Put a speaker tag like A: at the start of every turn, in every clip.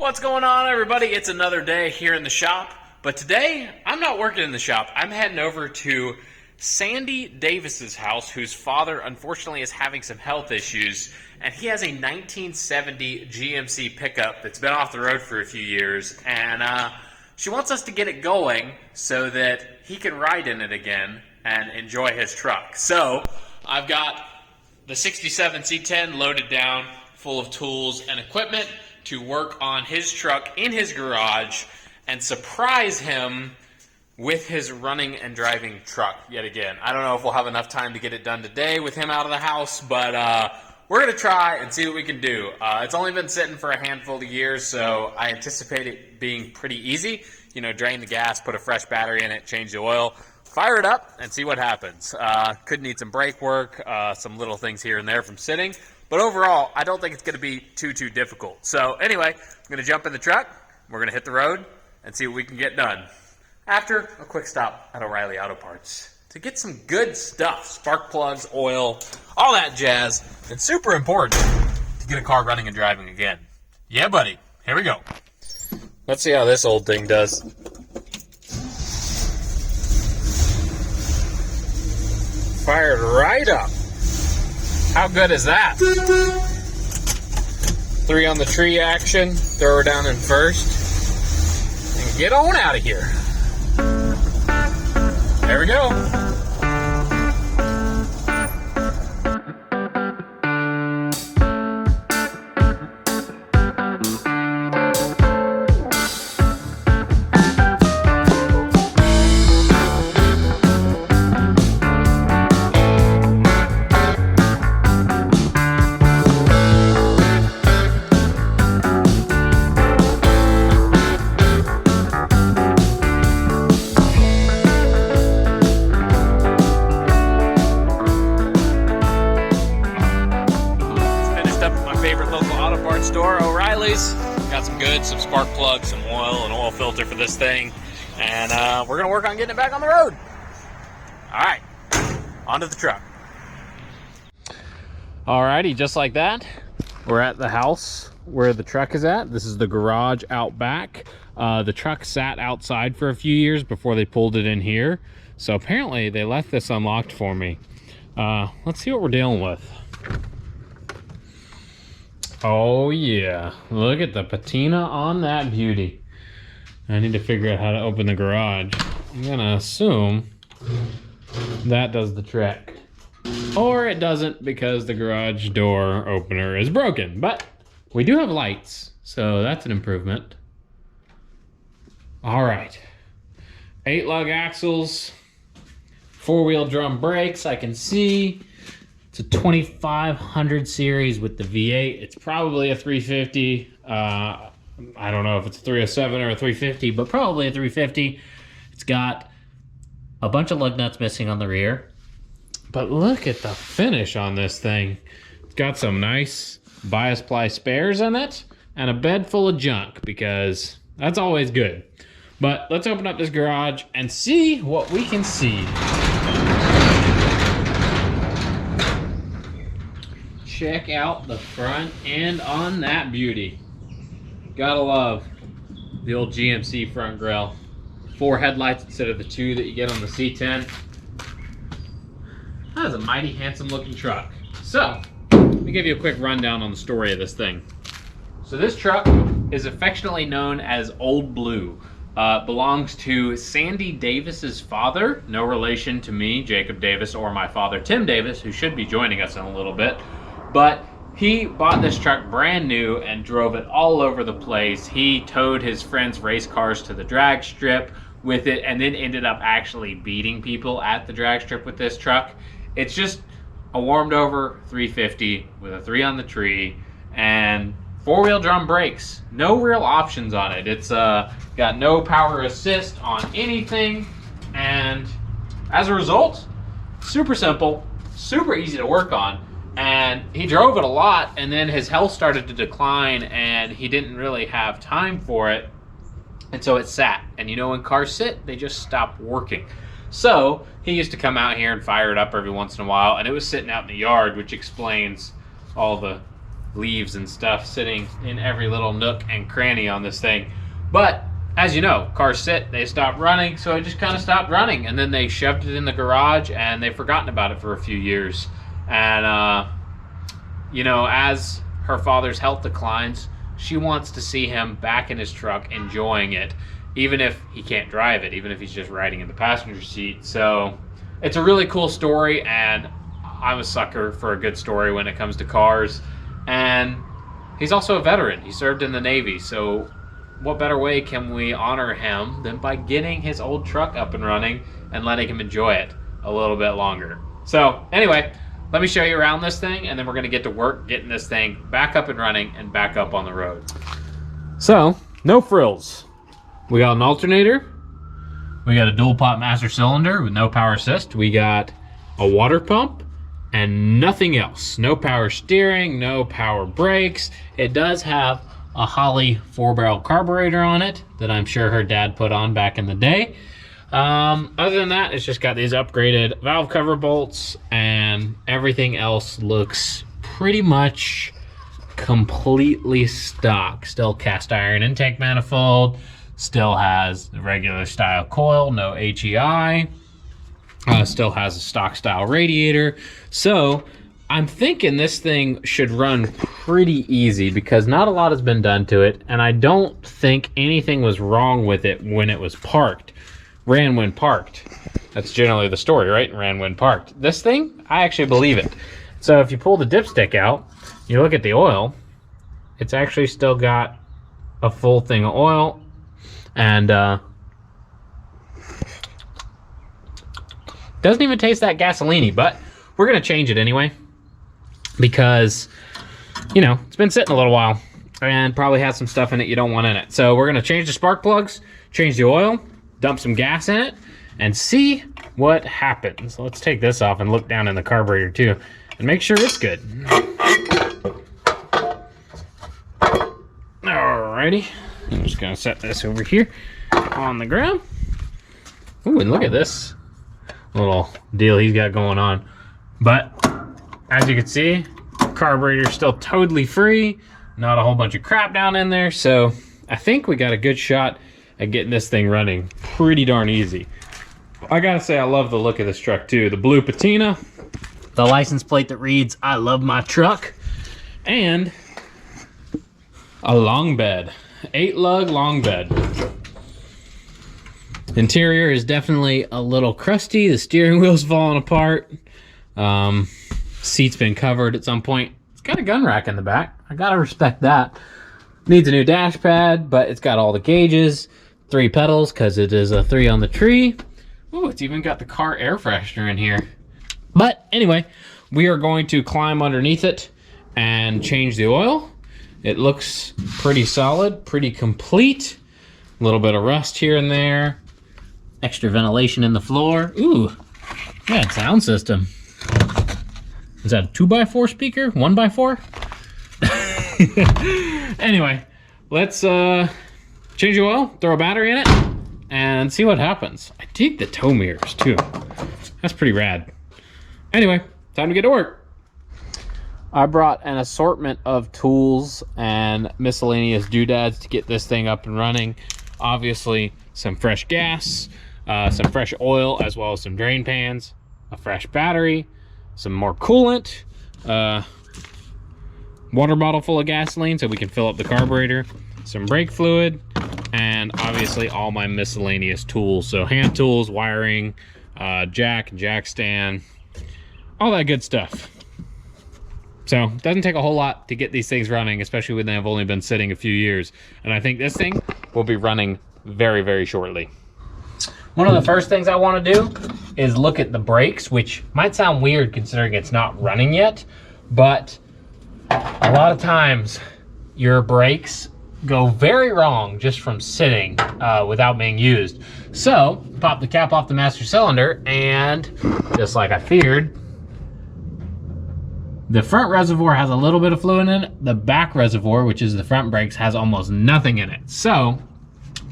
A: What's going on, everybody? It's another day here in the shop, but today I'm not working in the shop. I'm heading over to Sandi Davis's house, whose father unfortunately is having some health issues, and he has a 1970 GMC pickup that's been off the road for a few years, and she wants us to get it going so that he can ride in it again and enjoy his truck. So I've got the 67 C10 loaded down, full of tools and equipment to work on his truck in his garage and surprise him with his running and driving truck yet again. I don't know if we'll have enough time to get it done today with him out of the house, but we're going to try and see what we can do. It's only been sitting for a handful of years, so I anticipate it being pretty easy. You know, drain the gas, put a fresh battery in it, change the oil, fire it up, and see what happens. Could need some brake work, some little things here and there from sitting. But overall, I don't think it's going to be too difficult. So anyway, I'm going to jump in the truck, we're going to hit the road, and see what we can get done. After a quick stop at O'Reilly Auto Parts to get some good stuff. Spark plugs, oil, all that jazz. It's super important to get a car running and driving again. Yeah, buddy. Here we go. Let's see how this old thing does. Fired right up. How good is that? 3 on the tree action. Throw her down in first. And get on out of here. There we go. Store, O'Reilly's. Got some spark plugs, some oil, an oil filter for this thing, and we're gonna work on getting it back on the road. All right, onto the truck. Alrighty, just like that, we're at the house where the truck is at. This is the garage out back. The truck sat outside for a few years before they pulled it in here, so apparently they left this unlocked for me. Let's see what we're dealing with. Oh yeah, look at the patina on that beauty. I need to figure out how to open the garage. I'm gonna assume that does the trick. Or it doesn't because the garage door opener is broken. But we do have lights, so that's an improvement. All right, 8 lug axles, 4-wheel drum brakes, I can see. It's a 2500 series with the V8. It's probably a 350. I don't know if it's a 307 or a 350, but probably a 350. It's got a bunch of lug nuts missing on the rear. But look at the finish on this thing. It's got some nice bias ply spares in it and a bed full of junk because that's always good. But let's open up this garage and see what we can see. Check out the front end on that beauty. Gotta love the old GMC front grille. 4 headlights instead of the 2 that you get on the C10. That is a mighty handsome looking truck. So, let me give you a quick rundown on the story of this thing. So this truck is affectionately known as Old Blue. Belongs to Sandi Davis's father, no relation to me, Jacob Davis, or my father, Tim Davis, who should be joining us in a little bit. But he bought this truck brand new and drove it all over the place. He towed his friend's race cars to the drag strip with it and then ended up actually beating people at the drag strip with this truck. It's just a warmed over 350 with a 3 on the tree and 4-wheel drum brakes. No real options on it. It's got no power assist on anything, and as a result, super simple, super easy to work on. And he drove it a lot, and then his health started to decline and he didn't really have time for it, and so it sat. And you know, when cars sit, they just stop working. So he used to come out here and fire it up every once in a while, and it was sitting out in the yard, which explains all the leaves and stuff sitting in every little nook and cranny on this thing. But as you know, cars sit, they stop running, so it just kind of stopped running. And then they shoved it in the garage and they've forgotten about it for a few years. And, you know, as her father's health declines, she wants to see him back in his truck enjoying it, even if he can't drive it, even if he's just riding in the passenger seat. So it's a really cool story, and I'm a sucker for a good story when it comes to cars. And he's also a veteran. He served in the Navy, so what better way can we honor him than by getting his old truck up and running and letting him enjoy it a little bit longer. So anyway, let me show you around this thing, and then we're going to get to work getting this thing back up and running and back up on the road. So, no frills. We got an alternator. We got a dual pot master cylinder with no power assist. We got a water pump and nothing else. No power steering, no power brakes. It does have a Holley 4-barrel carburetor on it that I'm sure her dad put on back in the day. Other than that, it's just got these upgraded valve cover bolts, and everything else looks pretty much completely stock. Still cast iron intake manifold, still has the regular style coil, no HEI, still has a stock style radiator. So I'm thinking this thing should run pretty easy because not a lot has been done to it, and I don't think anything was wrong with it when it was parked. Ran when parked. That's generally the story, right? Ran when parked. This thing, I actually believe it. So if you pull the dipstick out, you look at the oil, it's actually still got a full thing of oil, and doesn't even taste that gasoline-y, but we're gonna change it anyway because, you know, it's been sitting a little while and probably has some stuff in it you don't want in it. So we're gonna change the spark plugs, change the oil, dump some gas in it, and see what happens. Let's take this off and look down in the carburetor too and make sure it's good. Alrighty, I'm just gonna set this over here on the ground. Ooh, and look at this little deal he's got going on. But as you can see, carburetor's still totally free, not a whole bunch of crap down in there. So I think we got a good shot at getting this thing running pretty darn easy. I gotta say, I love the look of this truck too. The blue patina, the license plate that reads, "I love my truck," and a long bed, 8-lug long bed. Interior is definitely a little crusty. The steering wheel's falling apart. Seat's been covered at some point. It's got a gun rack in the back. I gotta respect that. Needs a new dash pad, but it's got all the gauges, 3 pedals because it is a 3 on the tree. Oh, it's even got the car air freshener in here. But anyway, we are going to climb underneath it and change the oil. It looks pretty solid, pretty complete. A little bit of rust here and there. Extra ventilation in the floor. Ooh, yeah, sound system. Is that a 2x4 speaker? 1x4? Anyway, let's change the oil, throw a battery in it, and see what happens. I dig the tow mirrors too. That's pretty rad. Anyway, time to get to work. I brought an assortment of tools and miscellaneous doodads to get this thing up and running. Obviously, some fresh gas, some fresh oil, as well as some drain pans, a fresh battery, some more coolant, water bottle full of gasoline so we can fill up the carburetor, some brake fluid, and obviously all my miscellaneous tools. So hand tools, wiring, jack stand, all that good stuff. So it doesn't take a whole lot to get these things running, especially when they've only been sitting a few years. And I think this thing will be running very, very shortly. One of the first things I want to do is look at the brakes, which might sound weird considering it's not running yet, but a lot of times your brakes go very wrong just from sitting without being used. So pop the cap off the master cylinder, and just like I feared, the front reservoir has a little bit of fluid in it. The back reservoir, which is the front brakes, has almost nothing in it. So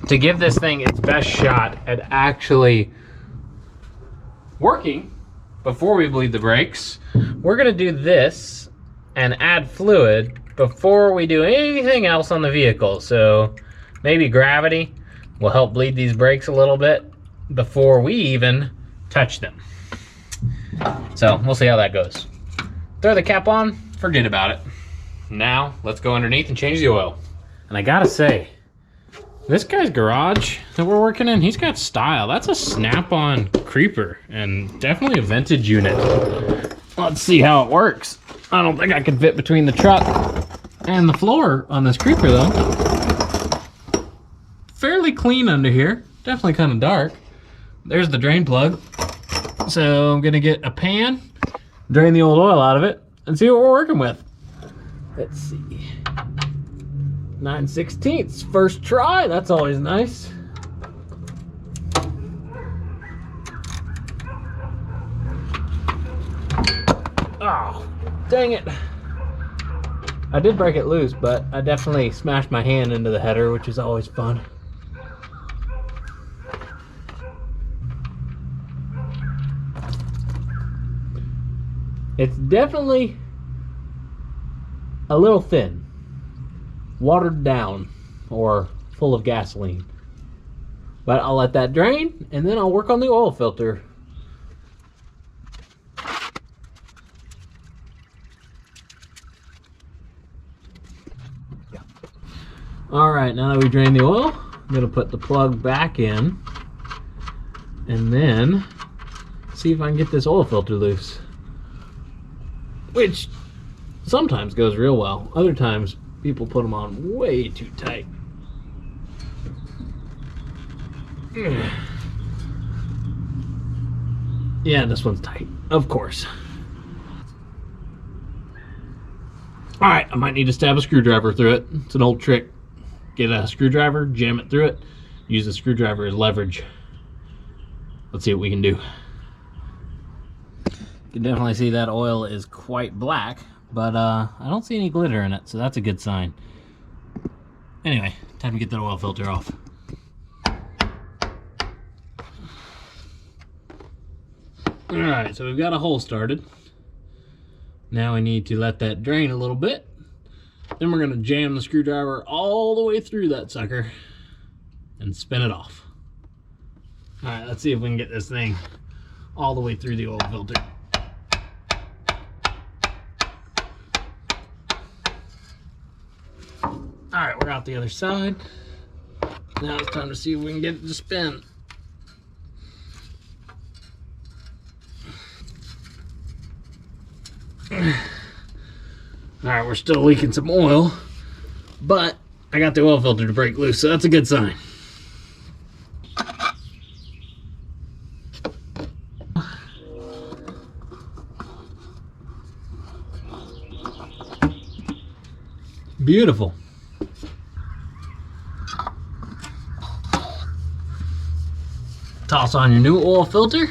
A: to give this thing its best shot at actually working before we bleed the brakes, we're gonna do this and add fluid before we do anything else on the vehicle. So maybe gravity will help bleed these brakes a little bit before we even touch them. So we'll see how that goes. Throw the cap on, forget about it. Now let's go underneath and change the oil. And I gotta say, this guy's garage that we're working in, he's got style. That's a Snap-on creeper and definitely a vintage unit. Let's see how it works. I don't think I can fit between the truck and the floor on this creeper though. Fairly clean under here. Definitely kind of dark. There's the drain plug. So I'm gonna get a pan, drain the old oil out of it, and see what we're working with. Let's see. 9/16, first try. That's always nice. Oh, dang it. I did break it loose, but I definitely smashed my hand into the header, which is always fun. It's definitely a little thin, watered down, or full of gasoline. But I'll let that drain, and then I'll work on the oil filter. All right, now that we drained the oil, I'm gonna put the plug back in, and then see if I can get this oil filter loose. Which sometimes goes real well. Other times, people put them on way too tight. Yeah, this one's tight, of course. All right, I might need to stab a screwdriver through it. It's an old trick. Get a screwdriver, jam it through it, use the screwdriver as leverage. Let's see what we can do. You can definitely see that oil is quite black, but I don't see any glitter in it, so that's a good sign. Anyway, time to get that oil filter off. Alright, so we've got a hole started. Now we need to let that drain a little bit. Then we're going to jam the screwdriver all the way through that sucker and spin it off. Alright, let's see if we can get this thing all the way through the oil filter. Alright, we're out the other side. Now it's time to see if we can get it to spin. Alright, we're still leaking some oil, but I got the oil filter to break loose, so that's a good sign. Beautiful. Toss on your new oil filter.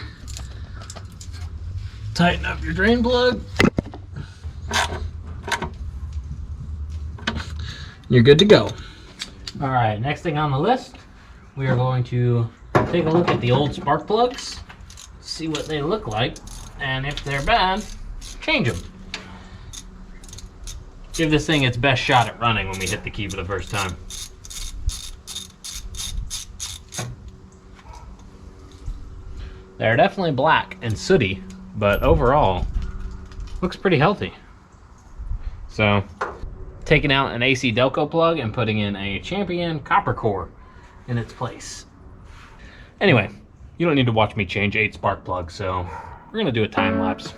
A: Tighten up your drain plug. You're good to go. All right, next thing on the list, we are going to take a look at the old spark plugs, see what they look like, and if they're bad, change them. Give this thing its best shot at running when we hit the key for the first time. They're definitely black and sooty, but overall, looks pretty healthy. So, taking out an AC Delco plug and putting in a Champion copper core in its place. Anyway, you don't need to watch me change 8 spark plugs, so we're gonna do a time lapse.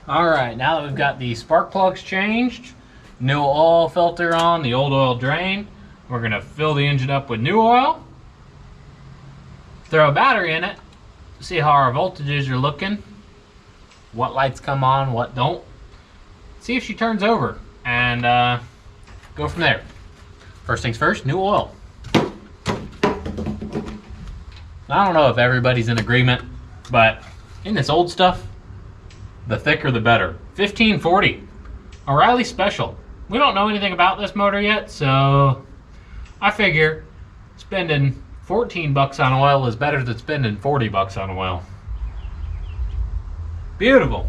A: Alright, now that we've got the spark plugs changed, new oil filter on, the old oil drain, we're going to fill the engine up with new oil, throw a battery in it, see how our voltages are looking, what lights come on, what don't, see if she turns over, and go from there. First things first, new oil. I don't know if everybody's in agreement, but in this old stuff, the thicker the better. 1540, O'Reilly Special. We don't know anything about this motor yet, so I figure spending 14 bucks on oil is better than spending 40 bucks on oil. Beautiful.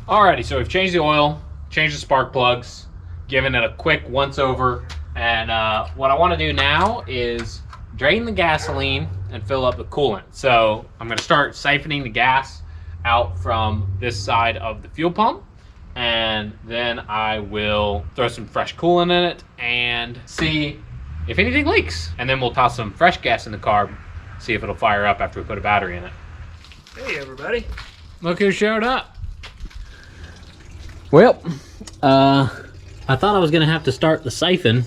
A: Alrighty, so we've changed the oil, changed the spark plugs, given it a quick once over, and what I want to do now is drain the gasoline and fill up the coolant. So I'm going to start siphoning the gas out from this side of the fuel pump, and then I will throw some fresh coolant in it and see if anything leaks. And then we'll toss some fresh gas in the carb, see if it'll fire up after we put a battery in it.
B: Hey everybody.
A: Look who showed up. Well, I thought I was gonna have to start the siphon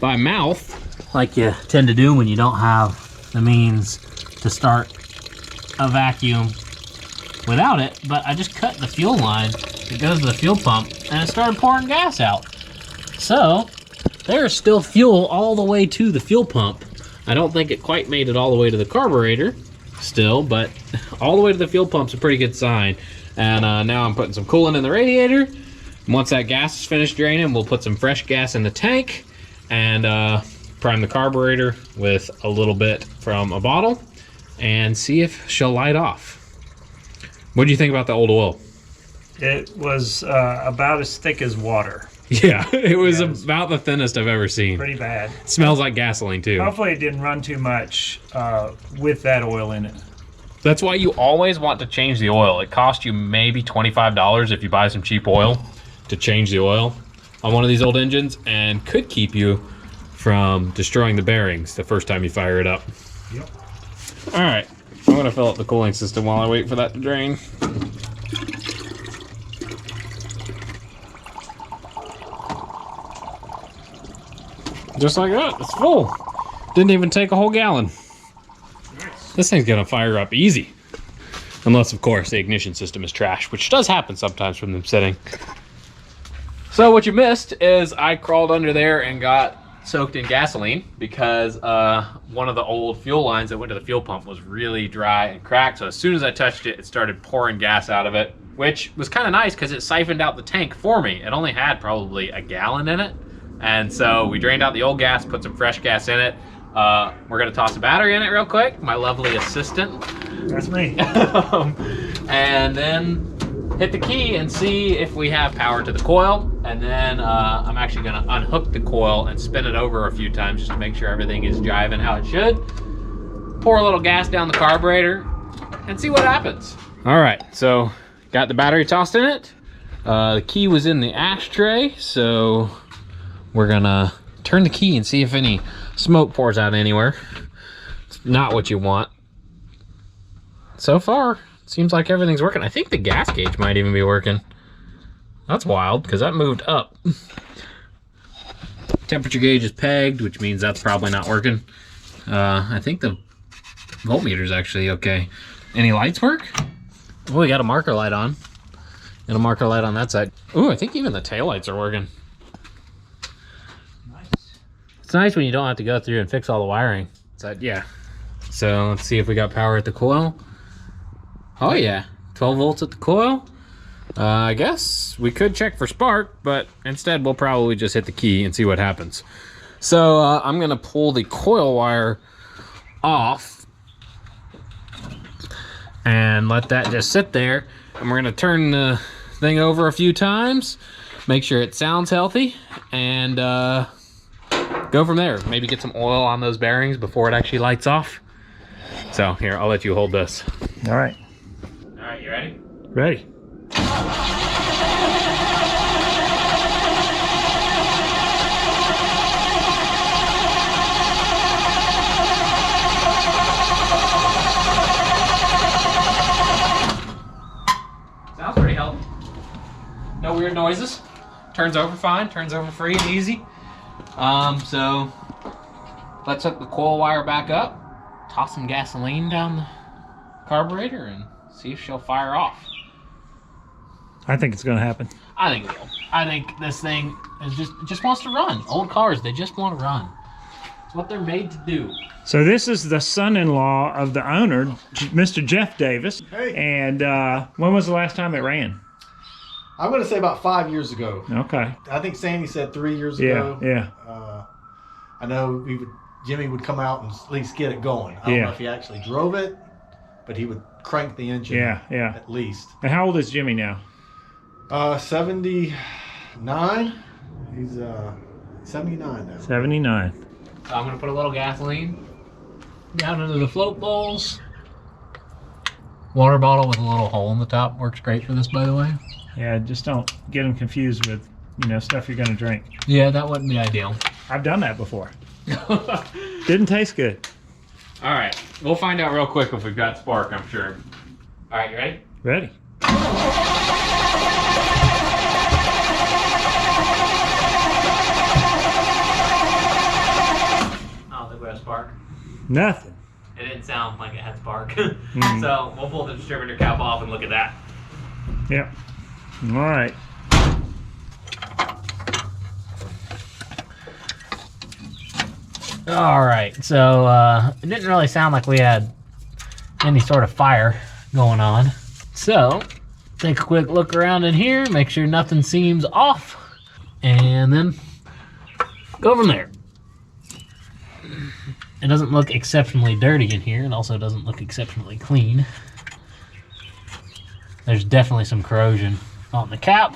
A: by mouth, like you tend to do when you don't have the means to start a vacuum without it, but I just cut the fuel line that goes to the fuel pump and it started pouring gas out. So there's still fuel all the way to the fuel pump. I don't think it quite made it all the way to the carburetor still, but all the way to the fuel pump's a pretty good sign. And now I'm putting some coolant in the radiator. Once that gas is finished draining, we'll put some fresh gas in the tank and prime the carburetor with a little bit from a bottle and see if she'll light off. What do you think about the old oil?
B: It was about as thick as water.
A: Yeah, it was about the thinnest I've ever seen.
B: Pretty bad.
A: It smells like gasoline too.
B: Hopefully it didn't run too much with that oil in it.
A: That's why you always want to change the oil. It costs you maybe $25 if you buy some cheap oil to change the oil on one of these old engines, and could keep you from destroying the bearings the first time you fire it up.
B: Yep.
A: All right, I'm gonna fill up the cooling system while I wait for that to drain. Just like that, it's full. Didn't even take a whole gallon.
B: Nice.
A: This thing's gonna fire up easy. Unless, of course, the ignition system is trash, which does happen sometimes from them sitting. So what you missed is I crawled under there and got soaked in gasoline because one of the old fuel lines that went to the fuel pump was really dry and cracked. So as soon as I touched it, it started pouring gas out of it, which was kind of nice because it siphoned out the tank for me. It only had probably a gallon in it. And so we drained out the old gas, put some fresh gas in it. We're gonna toss a battery in it real quick. My lovely assistant.
B: That's me.
A: And then hit the key and see if we have power to the coil. And then I'm actually gonna unhook the coil and spin it over a few times just to make sure everything is jiving how it should. Pour a little gas down the carburetor and see what happens. All right, so got the battery tossed in it. The key was in the ashtray, so we're gonna turn the key and see if any smoke pours out anywhere. It's not what you want. So far, seems like everything's working. I think the gas gauge might even be working. That's wild, because that moved up. Temperature gauge is pegged, which means that's probably not working. I think the voltmeter's actually okay. Any lights work? Oh, we got a marker light on. Got a marker light on that side. Ooh, I think even the taillights are working. It's nice when you don't have to go through and fix all the wiring. Yeah. So let's see if we got power at the coil. Oh yeah, 12 volts at the coil. I guess we could check for spark, but instead we'll probably just hit the key and see what happens. So I'm gonna pull the coil wire off and let that just sit there. And we're gonna turn the thing over a few times, make sure it sounds healthy, and go from there. Maybe get some oil on those bearings before it actually lights off. So here, I'll let you hold this.
B: All right.
A: All right, you ready?
B: Ready.
A: Sounds pretty healthy. No weird noises. Turns over fine, turns over free and easy. So let's hook the coil wire back up, toss some gasoline down the carburetor, and see if she'll fire off.
B: I think it's gonna happen.
A: I think it will. I think this thing is just wants to run. Old cars, they just want to run. It's what they're made to do.
B: So this is the son-in-law of the owner, Mr. Jeff Davis.
C: Hey.
B: And when was the last time it ran?
C: I'm going to say about 5 years ago.
B: Okay.
C: I think Sandy said 3 years ago.
B: Yeah.
C: I know Jimmy would come out and at least get it going. I don't know if he actually drove it, but he would crank the engine.
B: Yeah.
C: At least.
B: And how old is Jimmy now?
C: 79. He's 79 now.
B: 79.
A: So I'm gonna put a little gasoline down into the float bowls. Water bottle with a little hole in the top works great for this, by the way.
B: Yeah, just don't get them confused with, stuff you're gonna drink.
A: Yeah, that wouldn't be ideal.
B: I've done that before. Didn't taste good.
A: All right, we'll find out real quick if we've got spark, I'm sure. All right, you ready?
B: Ready.
A: I don't think we have spark.
B: Nothing.
A: It didn't sound like it had spark. So we'll pull the distributor cap off and look at that.
B: Yep. All right.
A: All right, so it didn't really sound like we had any sort of fire going on. So take a quick look around in here, make sure nothing seems off, and then go from there. It doesn't look exceptionally dirty in here. It also doesn't look exceptionally clean. There's definitely some corrosion on the cap,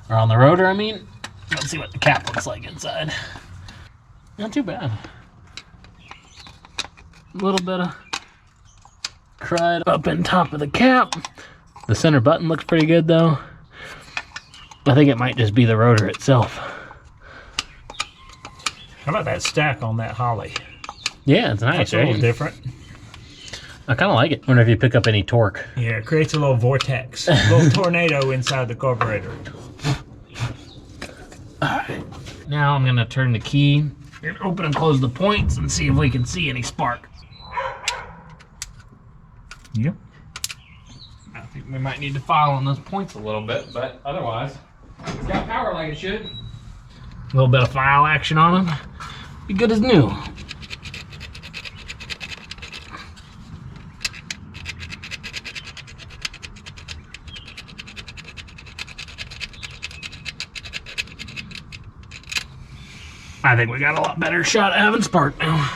A: or on the rotor, I mean. Let's see what the cap looks like inside. Not too bad. A little bit of crud up in top of the cap. The center button looks pretty good though. I think it might just be the rotor itself.
B: How about that stack on that holly?
A: Yeah, it's nice,
B: That's a little
A: right?
B: different.
A: I kind of like it. Wonder if you pick up any torque.
B: Yeah, it creates a little vortex, a little tornado inside the carburetor.
A: Alright. Now I'm gonna turn the key and open and close the points and see if we can see any spark.
B: Yep.
A: I think we might need to file on those points a little bit, but otherwise, it's got power like it should. A little bit of file action on them. Be good as new. I think we got a lot better shot at having spark now.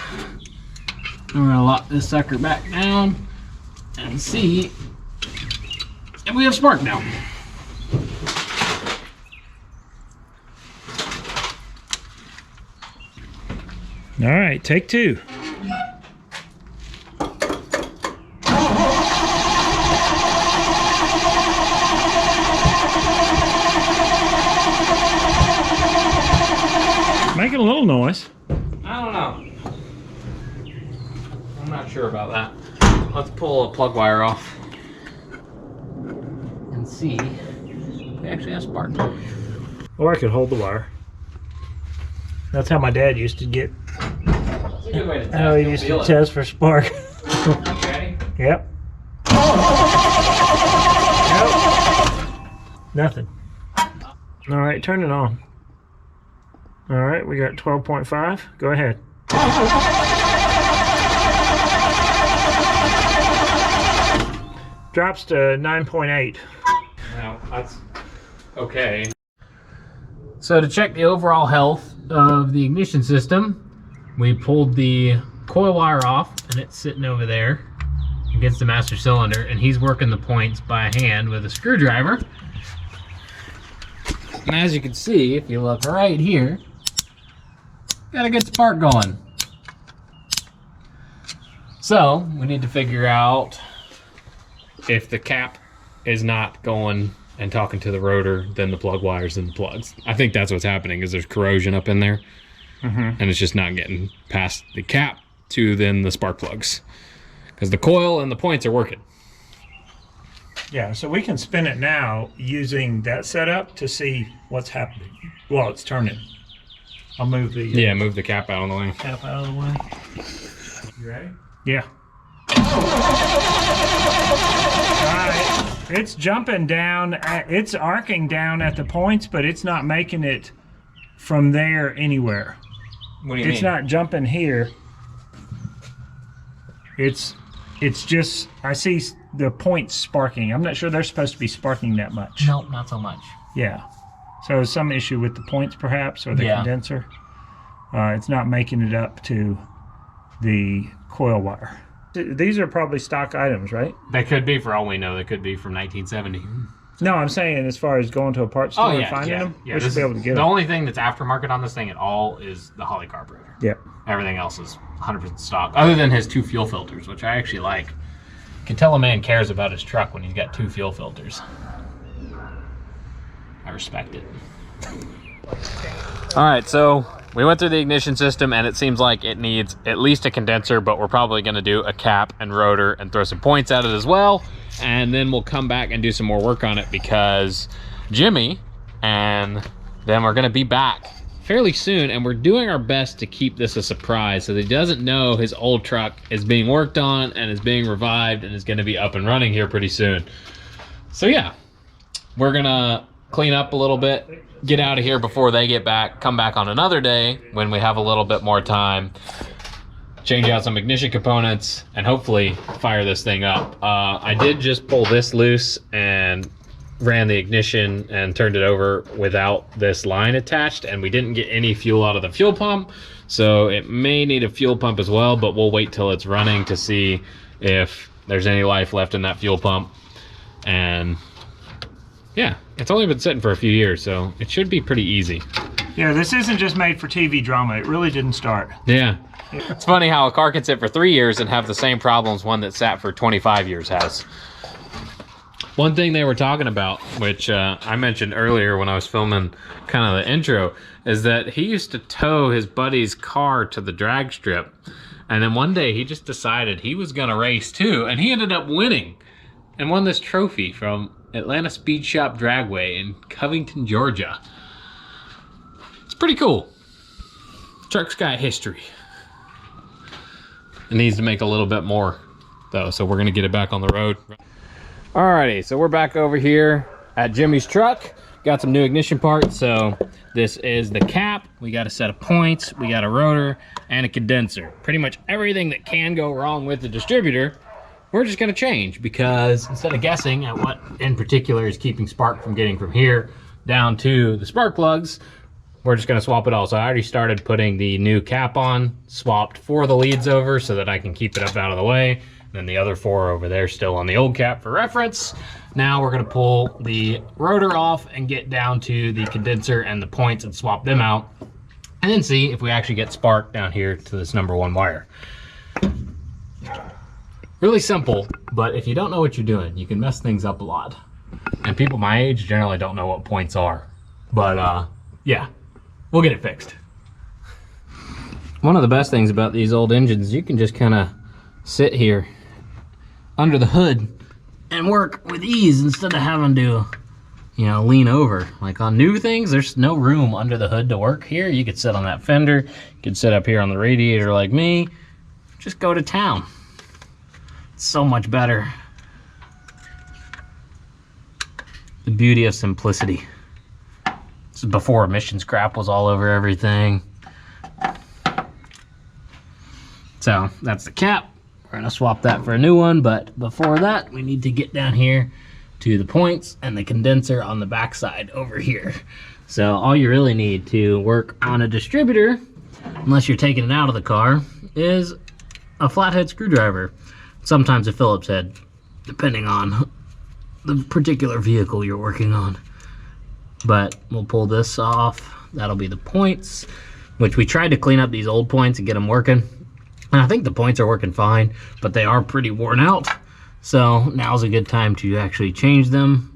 A: We're gonna lock this sucker back down and see if we have spark now.
B: All right, take two. Making a little noise.
A: I don't know. I'm not sure about that. Let's pull a plug wire off and see if we actually have spark.
B: Or I could hold the wire. That's how my dad used to get.
A: That's a good way to test.
B: How he used to test for spark.
A: Okay.
B: Yep. Nothing. All right, turn it on. All right, we got 12.5. Go ahead. Drops to 9.8.
A: Now, that's okay. So to check the overall health of the ignition system, we pulled the coil wire off and it's sitting over there against the master cylinder, and he's working the points by hand with a screwdriver. And as you can see, if you look right here, got a good spark going. So we need to figure out if the cap is not going and talking to the rotor, then the plug wires and the plugs. I think that's what's happening, is there's corrosion up in there, and it's just not getting past the cap to then the spark plugs, because the coil and the points are working.
B: Yeah, so we can spin it now using that setup to see what's happening. Well, it's turning. I'll move the
A: Yeah, move the cap out of the way.
B: cap out of the way.
C: You ready?
B: Yeah. All right. It's jumping down. It's arcing down at the points, but it's not making it from there anywhere.
A: What do you
B: It's
A: mean?
B: not jumping here. It's just, I see the points sparking. I'm not sure they're supposed to be sparking that much.
A: No, not so much.
B: Yeah. So some issue with the points perhaps, or the condenser. It's not making it up to the coil wire. These are probably stock items, right?
A: They could be, for all we know. They could be from 1970.
B: No, I'm saying as far as going to a parts store and finding them, we should be able to get
A: the
B: them.
A: only thing that's aftermarket on this thing at all is the Holley carburetor.
B: Yep.
A: Everything else is 100% stock, other than his 2 fuel filters, which I actually like. You can tell a man cares about his truck when he's got 2 fuel filters. I respect it. All right, so we went through the ignition system, and it seems like it needs at least a condenser, but we're probably going to do a cap and rotor and throw some points at it as well. And then we'll come back and do some more work on it, because Jimmy and them are going to be back fairly soon, and we're doing our best to keep this a surprise so that he doesn't know his old truck is being worked on and is being revived and is going to be up and running here pretty soon. So yeah, we're going to clean up a little bit, get out of here before they get back, come back on another day when we have a little bit more time, change out some ignition components, and hopefully fire this thing up. I did just pull this loose and ran the ignition and turned it over without this line attached, and we didn't get any fuel out of the fuel pump, so it may need a fuel pump as well, but we'll wait till it's running to see if there's any life left in that fuel pump. And yeah, it's only been sitting for a few years, so it should be pretty easy.
B: Yeah, this isn't just made for TV drama. It really didn't start.
A: Yeah. It's funny how a car can sit for 3 years and have the same problems one that sat for 25 years has. One thing they were talking about, which I mentioned earlier when I was filming kind of the intro, is that he used to tow his buddy's car to the drag strip. And then one day he just decided he was going to race too. And he ended up winning and won this trophy from Atlanta Speed Shop Dragway in Covington, Georgia. It's pretty cool. Truck's got history. It needs to make a little bit more though, so we're gonna get it back on the road. Alrighty, so we're back over here at Jimmy's truck. Got some new ignition parts. So this is the cap. We got a set of points, we got a rotor, and a condenser. Pretty much everything that can go wrong with the distributor, we're just gonna change, because instead of guessing at what in particular is keeping spark from getting from here down to the spark plugs, we're just gonna swap it all. So I already started putting the new cap on, swapped 4 of the leads over so that I can keep it up out of the way. Then the other 4 over there still on the old cap for reference. Now we're gonna pull the rotor off and get down to the condenser and the points and swap them out, and then see if we actually get spark down here to this number 1 wire. Really simple, but if you don't know what you're doing, you can mess things up a lot. And people my age generally don't know what points are. But yeah, we'll get it fixed. One of the best things about these old engines, you can just kind of sit here under the hood and work with ease instead of having to, you know, lean over. Like on new things, there's no room under the hood to work. Here, you could sit on that fender, you could sit up here on the radiator like me, just go to town. It's so much better. The beauty of simplicity. This is before emission scrap was all over everything. So that's the cap. We're gonna swap that for a new one, but before that, we need to get down here to the points and the condenser on the backside over here. So all you really need to work on a distributor, unless you're taking it out of the car, is a flathead screwdriver. Sometimes a Phillips head, depending on the particular vehicle you're working on. But we'll pull this off. That'll be the points, which we tried to clean up these old points and get them working. And I think the points are working fine, but they are pretty worn out. So now's a good time to actually change them.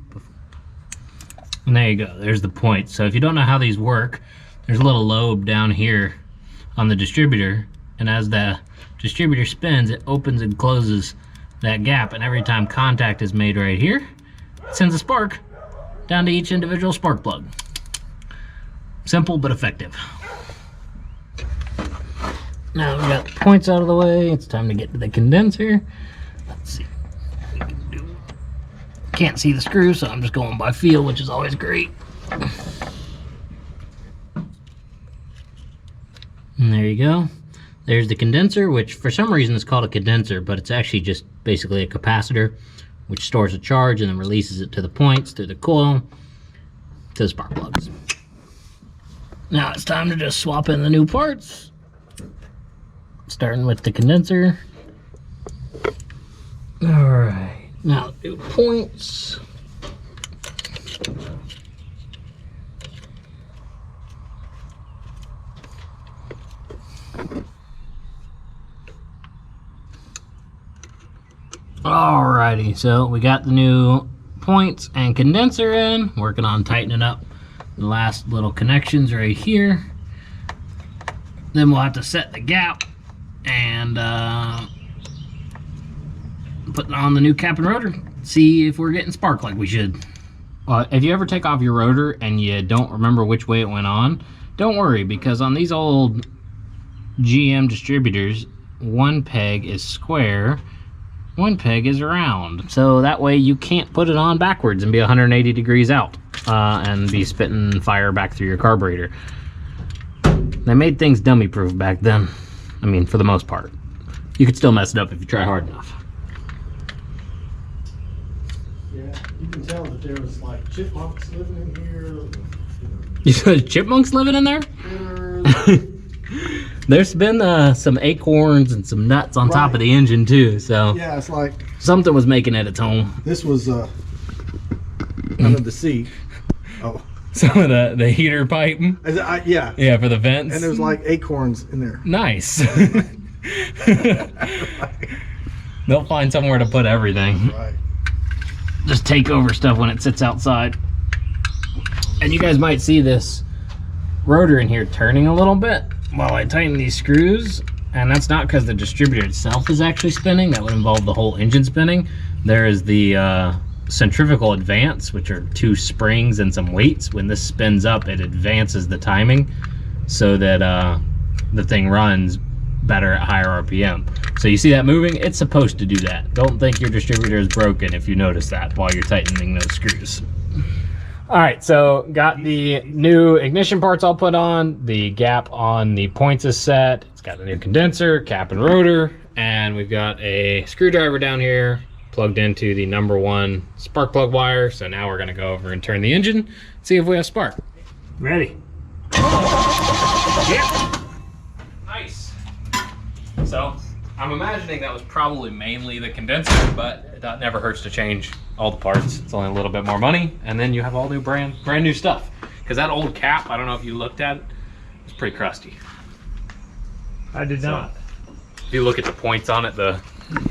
A: And there you go, there's the points. So if you don't know how these work, there's a little lobe down here on the distributor, and as the distributor spins, it opens and closes that gap, and every time contact is made right here, it sends a spark down to each individual spark plug. Simple but effective. Now we got the points out of the way, it's time to get to the condenser. Let's see what we can do. Can't see the screw, so I'm just going by feel, which is always great.
D: And there you go. There's the condenser, which for some reason is called a condenser, but it's actually just basically a capacitor, which stores a charge and then releases it to the points, through the coil, to the spark plugs. Now it's time to just swap in the new parts. Starting with the condenser. Alright, now new points. Alrighty, so we got the new points and condenser in. Working on tightening up the last little connections right here. Then we'll have to set the gap and put on the new cap and rotor. See if we're getting spark like we should. If you ever take off your rotor and you don't remember which way it went on, don't worry, because on these old GM distributors, one peg is square, one peg is round. So that way you can't put it on backwards and be 180 degrees out and be spitting fire back through your carburetor. They made things dummy proof back then. I mean, for the most part. You could still mess it up if you try hard enough.
C: Yeah, you can tell that there was like chipmunks living in here.
D: You said chipmunks living in there? There's been some acorns and some nuts on top of the engine too, so
C: yeah, it's like
D: something was making it its home.
C: this was under the seat. Oh,
D: Some of the heater pipe.
C: Yeah.
D: Yeah, for the vents.
C: And there's like acorns in there.
D: Nice. They'll find somewhere to put everything.
C: Right.
D: Just take over stuff when it sits outside. And you guys might see this rotor in here turning a little bit while I tighten these screws. And that's not because the distributor itself is actually spinning. That would involve the whole engine spinning. There is the centrifugal advance, which are two springs and some weights. When this spins up, it advances the timing so that the thing runs better at higher RPM. So you see that moving? It's supposed to do that. Don't think your distributor is broken if you notice that while you're tightening those screws. All right, so got the new ignition parts all put on. The gap on the points is set. It's got the new condenser, cap and rotor, and we've got a screwdriver down here plugged into the #1 spark plug wire. So now we're gonna go over and turn the engine, see if we have spark.
B: Ready?
A: Yep. Nice. So I'm imagining that was probably mainly the condenser, but that never hurts to change all the parts. It's only a little bit more money, and then you have all new brand new stuff. Because that old cap, I don't know if you looked at it, it's pretty crusty.
B: I did not.
A: If you look at the points on it, the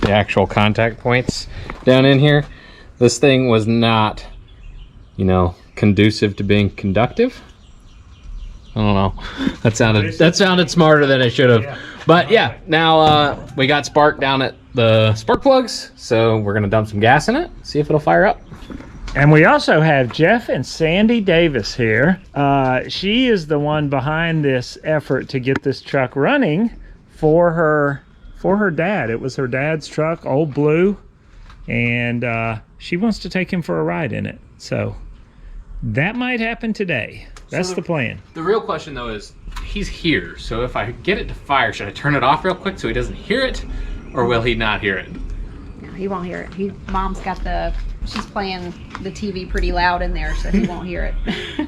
A: actual contact points down in here, this thing was not, you know, conducive to being conductive. I don't know. That sounded smarter than it should have.
B: Yeah.
A: But yeah, now we got spark down at the spark plugs, so we're gonna dump some gas in it, see if it'll fire up.
B: And we also have Jeff and Sandi Davis here. She is the one behind this effort to get this truck running for her dad. It was her dad's truck, Old Blue, and she wants to take him for a ride in it. So that might happen today. That's the plan.
A: The real question though is, he's here, so if I get it to fire, should I turn it off real quick so he doesn't hear it, or will he not hear it?
E: No, he won't hear it. Mom's got she's playing the TV pretty loud in there, so he won't hear it.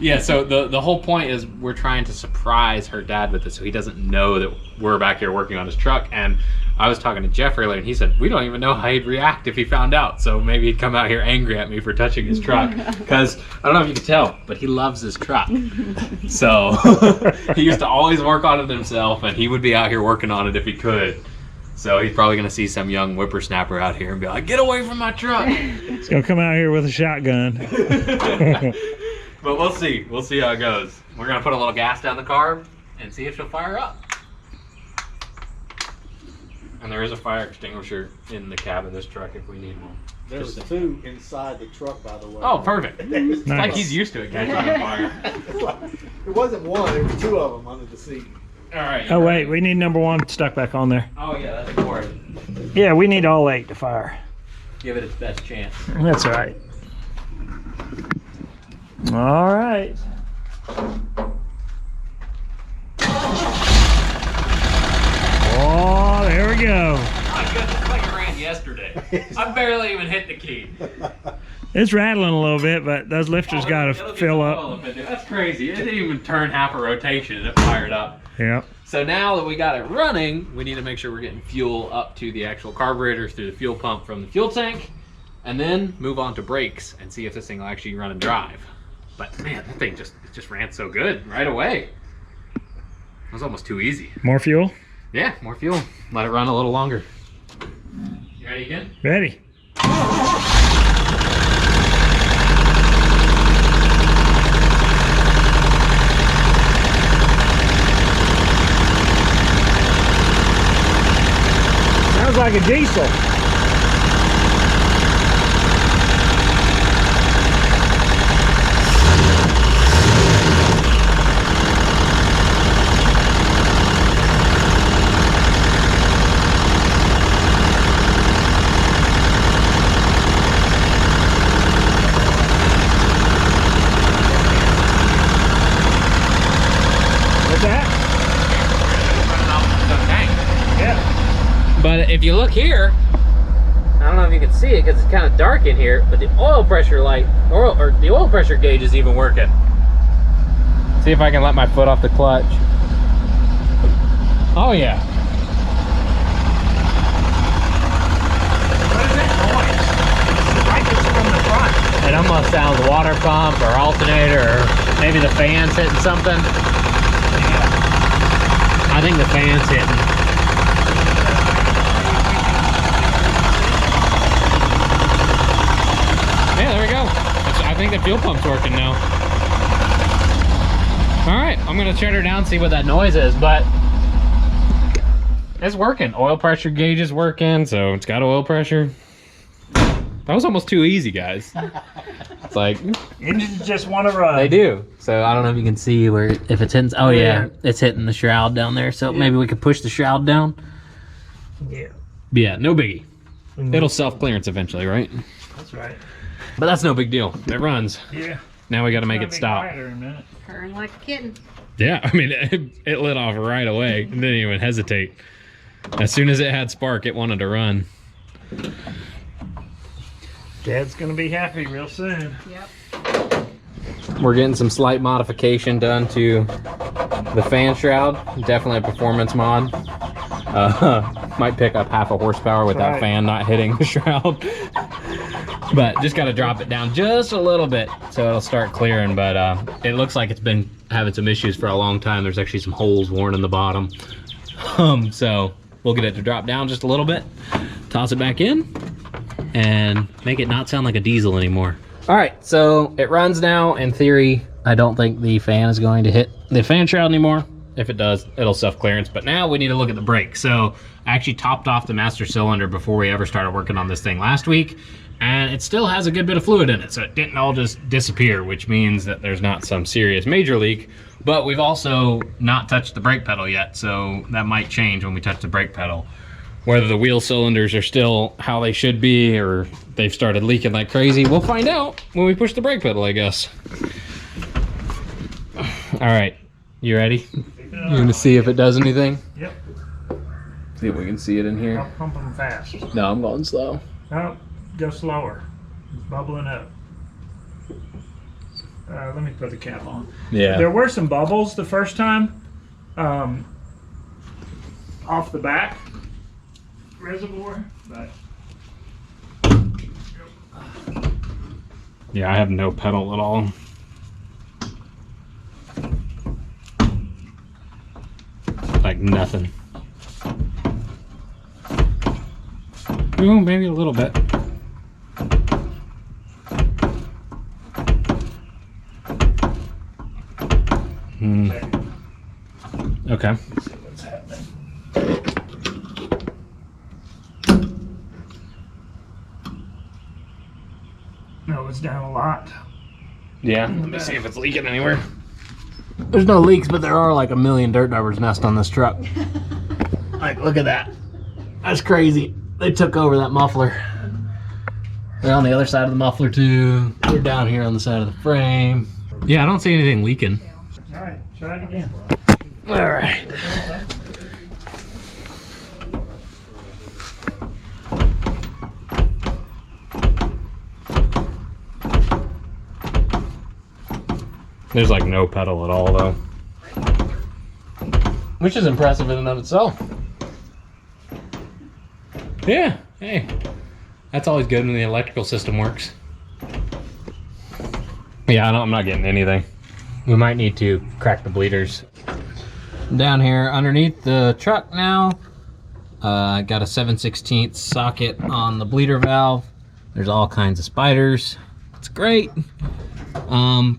A: Yeah, so the whole point is we're trying to surprise her dad with this, so he doesn't know that we're back here working on his truck. And I was talking to Jeff earlier, and he said we don't even know how he'd react if he found out. So maybe he'd come out here angry at me for touching his truck, because I don't know if you can tell, but he loves his truck. So he used to always work on it himself, and he would be out here working on it if he could. So he's probably going to see some young whippersnapper out here and be like, get away from my truck.
B: He's going to come out here with a shotgun.
A: But we'll see. We'll see how it goes. We're going to put a little gas down the carb and see if she'll fire up. And there is a fire extinguisher in the cab of this truck if we need one.
C: There's two inside the truck, by the way.
A: Oh, perfect. It's like he's used to it catching on fire.
C: It wasn't one, there was two of them under the seat.
A: All right.
B: Oh, wait, we need #1 stuck back on there.
A: Oh, yeah, that's important.
B: Yeah, we need all 8 to fire.
A: Give it its best chance.
B: That's all right. All right. we go.
A: Oh, good. It's like it ran yesterday. I barely even hit the key.
B: It's rattling a little bit, but those lifters got to fill up.
A: That's crazy. It didn't even turn half a rotation and it fired up.
B: Yep.
A: So now that we got it running, we need to make sure we're getting fuel up to the actual carburetor through the fuel pump from the fuel tank, and then move on to brakes and see if this thing will actually run and drive. But man, that thing just ran so good right away. It was almost too easy.
B: More fuel?
A: Yeah, more fuel. Let it run a little longer. You ready again?
B: Ready. Sounds like a diesel. What's that? Yeah.
D: But if you look here, I don't know if you can see it because it's kind of dark in here, but the oil pressure light, or the oil pressure gauge is even working. See if I can let my foot off the clutch. Oh yeah.
B: What is that noise? It's like it's from the front.
D: It almost sounds water pump or alternator, or maybe the fan's hitting something. I think the fan's hitting. Yeah, there we go. I think the fuel pump's working now. All right, I'm gonna shut her down, see what that noise is, but it's working. Oil pressure gauge is working, so it's got oil pressure. That was almost too easy, guys. It's like
B: Engines just want to run.
D: they do. So I don't know if you can see where if it's hitting. Oh yeah, it's hitting the shroud down there. So maybe we could push the shroud down.
B: Yeah.
D: Yeah, no biggie. It'll self-clearance eventually, right?
B: That's right.
D: But that's no big deal. It runs.
B: Yeah.
D: Now we got to make it
B: Be
D: stop.
B: quieter in a minute.
E: Purring like a kitten.
D: Yeah, I mean, it lit off right away. It didn't even hesitate. As soon as it had spark, it wanted to run.
B: Dad's gonna be happy real soon.
E: Yep.
D: We're getting some slight modification done to the fan shroud. Definitely a performance mod. Might pick up half a horsepower with that
B: Right.
D: fan not hitting the shroud. But just got to drop it down just a little bit so it'll start clearing. But it looks like it's been having some issues for a long time. There's actually some holes worn in the bottom. So we'll get it to drop down just a little bit, toss it back in, and make it not sound like a diesel anymore. All right, so it runs now. In theory, I don't think the fan is going to hit the fan shroud anymore. If it does, it'll self-clearance. But now we need to look at the brakes. So I actually topped off the master cylinder before we ever started working on this thing last week, and it still has a good bit of fluid in it, so it didn't all just disappear, which means that there's not some serious major leak. But we've also not touched the brake pedal yet, so that might change when we touch the brake pedal. Whether the wheel cylinders are still how they should be or they've started leaking like crazy, we'll find out when we push the brake pedal, I guess. All right, you ready? You gonna see if it does anything?
B: Yep.
D: See if we can see it in here.
B: I'm pumping fast.
D: No, I'm going slow.
B: No, go slower. It's bubbling up. Let me put the cap on.
D: Yeah.
B: There were some bubbles the first time, off the back reservoir, but
D: Yeah, I have no pedal at all. Like nothing. Ooh, maybe a little bit. Okay.
B: let's see what's happening. No, it's down a lot.
D: Yeah, let me see if it's leaking anywhere. There's no leaks, but there are like a million dirt nubbers nest on this truck. Like, look at that. That's crazy. They took over that muffler. They're on the other side of the muffler too. They're down here on the side of the frame. Yeah, I don't see anything leaking.
B: All right, try it again.
D: All right. There's like no pedal at all though, which is impressive in and of itself. Yeah, hey, that's always good when the electrical system works. Yeah, I'm not getting anything. We might need to crack the bleeders. Down here underneath the truck now, I got a 7/16 socket on the bleeder valve. There's all kinds of spiders. It's great.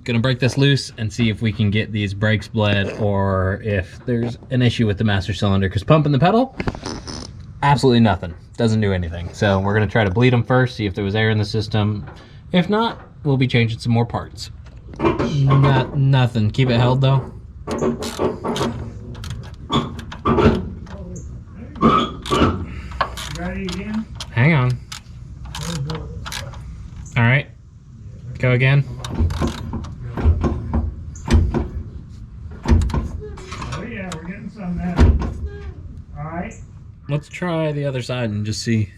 D: Gonna break this loose and see if we can get these brakes bled or if there's an issue with the master cylinder, because pumping the pedal, absolutely nothing. Doesn't do anything. So we're gonna try to bleed them first, see if there was air in the system. If not, we'll be changing some more parts. Nothing. Keep it held though.
B: Ready again?
D: Hang on. All right. Go again.
B: Oh yeah, we're getting some now. All right.
D: Let's try the other side and just see.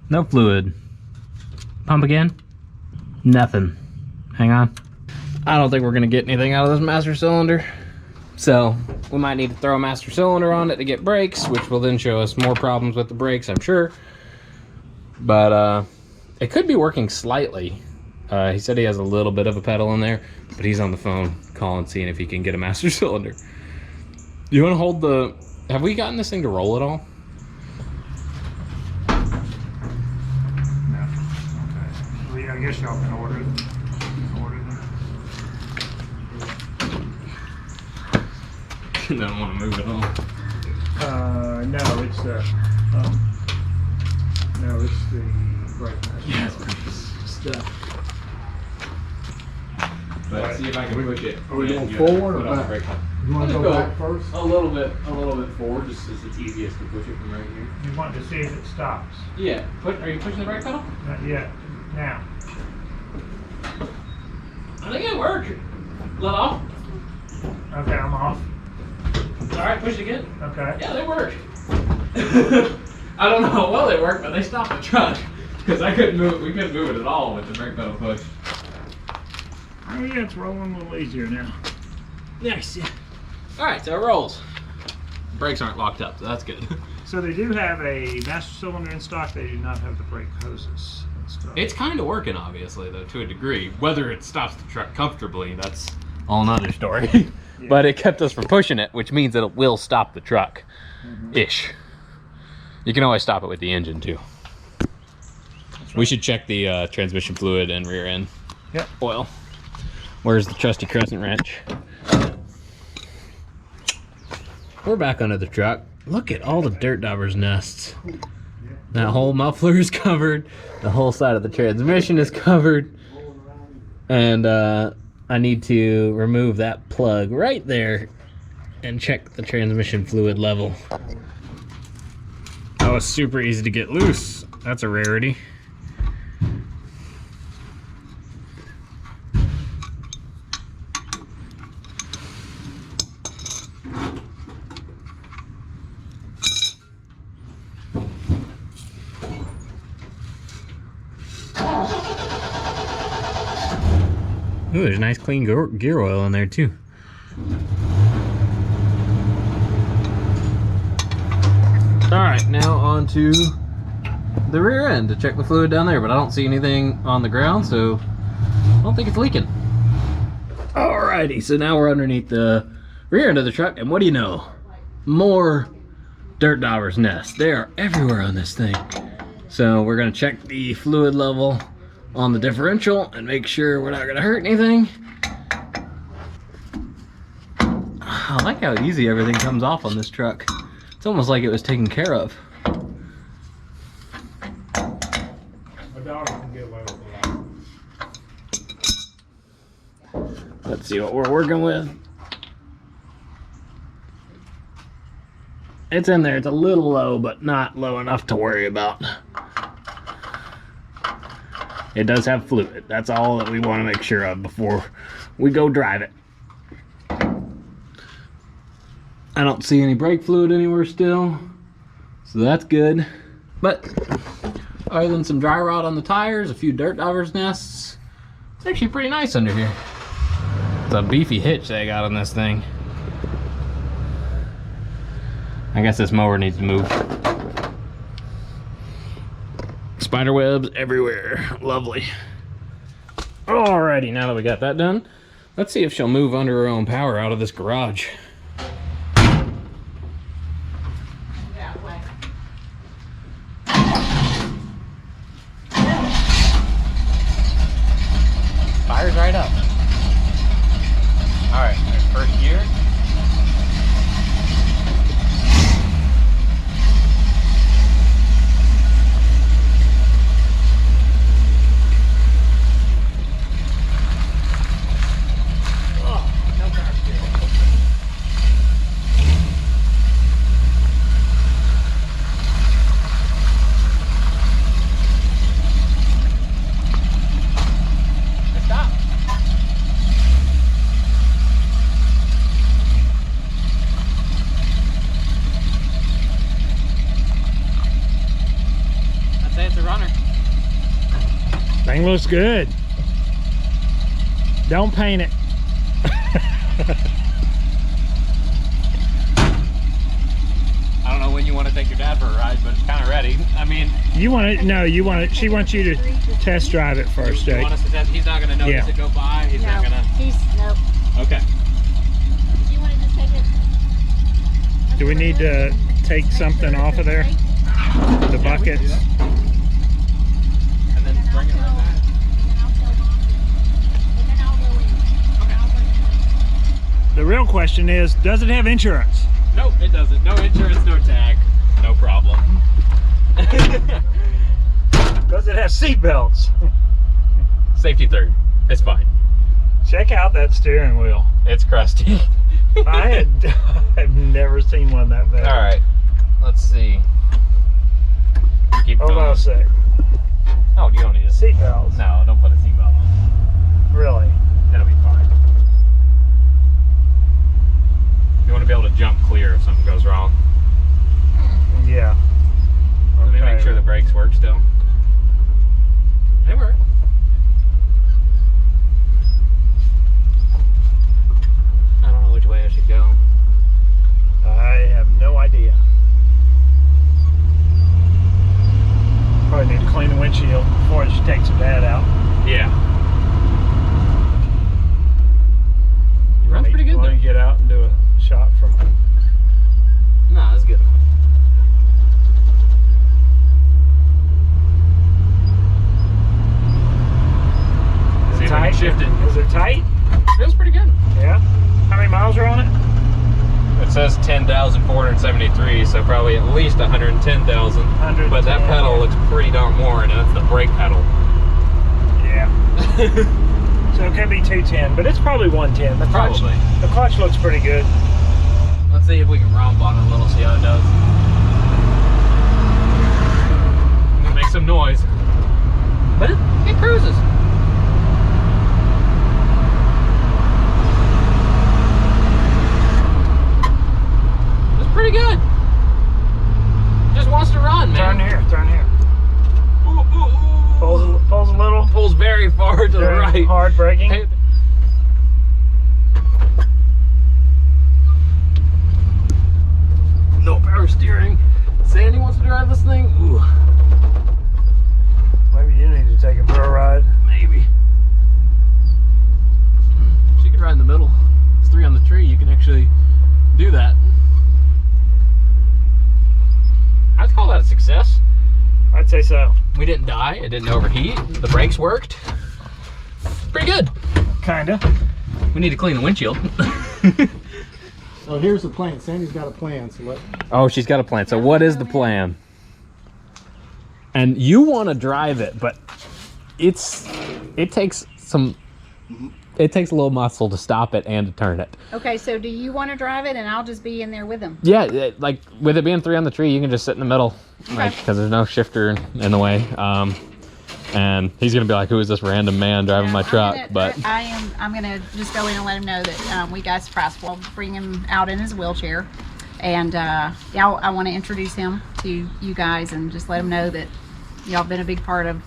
D: No fluid. Pump again. Nothing. Hang on. I don't think we're gonna get anything out of this master cylinder. So we might need to throw a master cylinder on it to get brakes, which will then show us more problems with the brakes, I'm sure. But it could be working slightly. He said he has a little bit of a pedal in there, but he's on the phone calling, seeing if he can get a master cylinder. You want to hold the... Have we gotten this thing to roll at all?
B: No. Okay. Well, yeah, I guess y'all can order it.
D: Don't want to move it all.
B: No, it's the brake master.
D: Yeah, it's stuff. But see if I can push it.
C: Are we going forward or back?
D: Brake.
C: You want to
D: Let's
C: go
D: go
C: back first?
D: A little bit forward, just as it's easiest to push it from right here.
B: You want to see if it stops?
D: Yeah. Are you pushing the brake pedal?
B: Not yet. Now.
D: I think it worked. Let off.
B: Okay, I'm off.
D: All right, push it again.
B: Okay.
D: Yeah, they work. I don't know how well they work, but they stopped the truck because I couldn't move it. We couldn't move it at all with the brake pedal push.
B: Oh yeah, it's rolling a little easier now.
D: Nice. Yeah. All right, so it rolls. Brakes aren't locked up, so that's good.
B: So they do have a master cylinder in stock. They do not have the brake hoses in stock.
D: It's kind of working, obviously, though, to a degree. Whether it stops the truck comfortably, that's all another story.
B: Yeah.
D: But it kept us from pushing it, which means that it will stop the truck. Ish. You can always stop it with the engine, too. We should check the transmission fluid and rear end oil. Where's the trusty crescent wrench? We're back under the truck. Look at all the dirt daubers nests. That whole muffler is covered. The whole side of the transmission is covered. And I need to remove that plug right there and check the transmission fluid level. That was super easy to get loose. That's a rarity. Ooh, there's nice clean gear oil in there too. Alright, now on to the rear end to check the fluid down there, but I don't see anything on the ground, so I don't think it's leaking. Alrighty, so now we're underneath the rear end of the truck, and what do you know? More dirt daubers nests. They are everywhere on this thing. So we're gonna check the fluid level on the differential and make sure we're not gonna hurt anything. I like how easy everything comes off on this truck. It's almost like it was taken care of.
B: My daughter can get away with a lot.
D: Let's see what we're working with. It's in there. It's a little low, but not low enough to worry about. It does have fluid. That's all that we want to make sure of before we go drive it. I don't see any brake fluid anywhere still, so that's good. But other than some dry rot on the tires, a few dirt daubers nests, It's actually pretty nice under here. It's a beefy hitch they got on this thing. I guess this mower needs to move. Spider webs everywhere. Lovely. Alrighty, now that we got that done, let's see if she'll move under her own power out of this garage. Fires right up. Alright, first gear.
B: Thing looks good. Don't paint it.
D: I don't know when you want to take your dad for a ride, but it's kind of ready. I mean,
B: You want it? No, you want it. She wants you to test drive it first,
D: you
B: Jake.
D: want us to test? He's not going to notice
B: Yeah.
D: it go by. He's not going to.
E: Nope.
D: Okay.
E: Do you want to just take it?
B: Do we need to take something off of there? The buckets.
D: And then bring it right back.
B: The real question is, does it have insurance?
D: Nope, it doesn't. No insurance, no tag. No problem.
B: Does it have seat belts?
D: Safety third. It's fine.
B: Check out that steering wheel.
D: It's crusty.
B: I've never seen one that bad.
D: All right. Let's see. Keep
B: Hold
D: going.
B: on a sec.
D: Oh, you don't need a
B: Seat belts.
D: No, don't put a seatbelt on.
B: Really?
D: It'll be fine. You want to be able to jump clear if something goes wrong.
B: Yeah.
D: Let me make sure the brakes work still. They work. I don't know which way I should go.
B: I have no idea. Probably need to clean the windshield before she takes her dad out.
D: Yeah. It runs pretty good
B: Want
D: though.
B: to get out and do a shot from?
D: No, that's good.
B: Is
D: See
B: it
D: if I
B: tight?
D: can shift it.
B: Is it tight?
D: Feels pretty good.
B: Yeah. How many miles are on it?
D: It says 10,473, so probably at least 110,000. But that pedal looks pretty darn worn, and that's the brake pedal.
B: Yeah. So it could be 210, but it's probably 110. The clutch,
D: Probably.
B: The clutch looks pretty good.
D: Let's see if we can romp on it a little, see how it does. It makes some noise. But it cruises. It's pretty good. Just wants to run, man.
B: Turn here. Turn here.
D: Ooh, ooh, ooh.
B: Pulls a little.
D: Pulls very far to the
B: Very
D: right.
B: Hard braking.
D: Hey. No power steering. Sandy wants to drive this thing? Ooh,
B: Maybe you need to take it for a ride.
D: maybe. She could ride in the middle. It's 3 on the tree. You can actually do that. I'd call that a success.
B: I'd say so.
D: We didn't die. It didn't overheat. The brakes worked. Pretty good.
B: Kinda.
D: We need to clean the windshield.
C: So here's the plan. Sandy's got a plan. So let.
D: Oh, she's got a plan. So what is the plan? And you want to drive it, but it takes a little muscle to stop it and to turn it.
E: Okay, so do you want to drive it, and I'll just be in there with him?
D: Yeah, like with it being 3 on the tree, you can just sit in the middle, like because there's no shifter in the way. And he's gonna be like, "Who is this random man driving my truck?" But
E: I'm gonna just go in and let him know that we got a surprise. We'll bring him out in his wheelchair, and yeah, I want to introduce him to you guys and just let him know that y'all been a big part of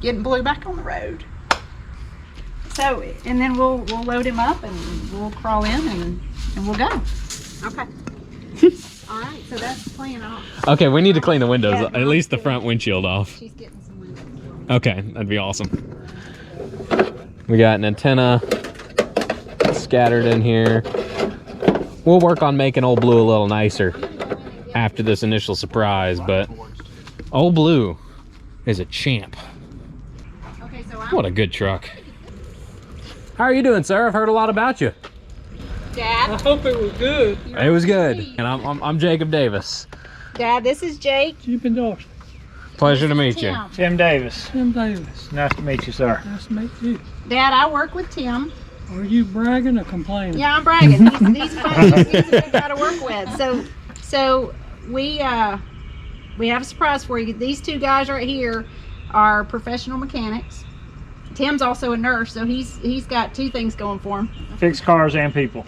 E: getting Blue back on the road. So, and then we'll load him up and we'll crawl in and we'll go. Okay. All right, so that's the plan.
A: Okay, we need to clean the windows,
E: Yeah,
A: at least the front windshield off.
E: She's getting some windows.
A: Okay, that'd be awesome. We got an antenna scattered in here. We'll work on making Old Blue a little nicer after this initial surprise, but Old Blue is a champ.
E: Okay, so
A: What a good truck. How are you doing, sir? I've heard a lot about you.
E: Dad.
F: Hope it was good.
A: It was good. And I'm Jacob Davis.
E: Dad, this is Jake.
F: You've been Dawson.
A: Pleasure to meet you.
E: Tim.
B: Tim Davis.
F: Tim Davis.
B: Nice to meet you, sir.
F: Nice to meet you.
E: Dad, I work with Tim.
F: Are you bragging or complaining?
E: Yeah, I'm bragging. He's funny. He's a good guy to work with. So we have a surprise for you. These two guys right here are professional mechanics. Tim's also a nurse, so he's got two things going for him.
B: Fix cars and people.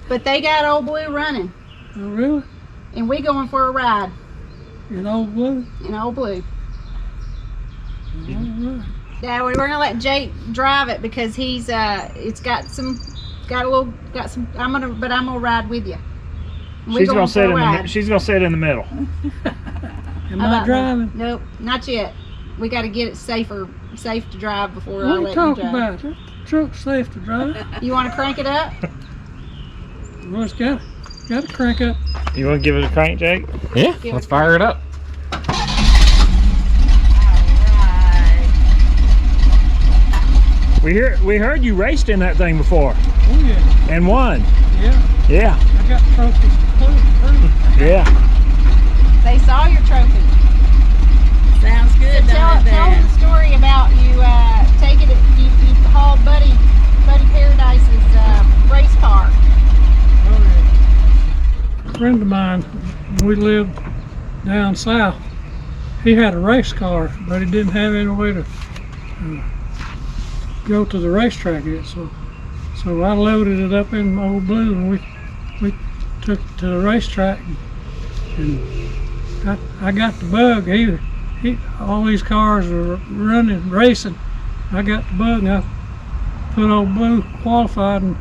E: But they got Old Blue running,
F: Oh, really?
E: and we going for a ride
F: In Old Blue?
E: in Old Blue.
F: All right.
E: Yeah, we're gonna let Jake drive it because he's it's got some. I'm gonna ride with you. We're
B: She's
E: going
B: gonna
E: for
B: sit
E: a
B: in
E: ride.
B: she's gonna sit in the middle.
F: Am
E: How
F: I
E: about
F: driving?
E: that? Nope, not yet. We got to get it safe to drive before I
F: What are you
E: let you
F: talking
E: drive.
F: about? That truck's safe to drive.
E: You want to crank it up?
F: Well, it's got to crank up.
B: You wanna give it a crank, Jake?
A: Yeah,
E: Give
A: let's
E: it-
A: fire it up.
B: We heard you raced in that thing before
F: Oh, yeah.
B: and won.
F: Yeah.
B: Yeah,
F: I got trophies to prove.
B: yeah.
E: They saw your trophy.
G: Sounds good,
E: So tell them the story about you taking it. You hauled Buddy Paradise's race car.
F: Oh, yeah. A friend of mine, we lived down south. He had a race car, but he didn't have any way to go to the racetrack yet. So I loaded it up in Old Blue, and we took it to the racetrack, and I got the bug. All these cars were running, racing. I got the bug, and I put Old Blue qualified, and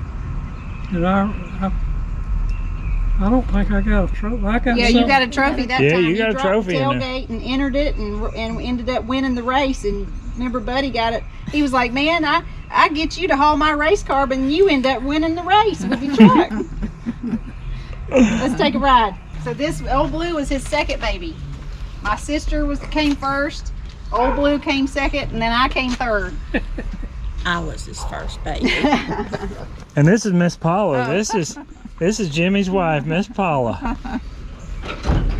F: I don't think I got a trophy. I got
E: Yeah, you got a trophy that
B: Yeah,
E: time.
B: you got a
E: dropped
B: trophy
E: the
B: in there.
E: tailgate and entered it, and we ended up winning the race. And remember, Buddy got it. He was like, "Man, I get you to haul my race car, but you end up winning the race with your truck." Let's take a ride. So this Old Blue was his second baby. My sister came first. Old Blue came second, and then I came third.
G: I was his first baby.
B: And this is Miss Paula. This is Jimmy's wife, Miss Paula.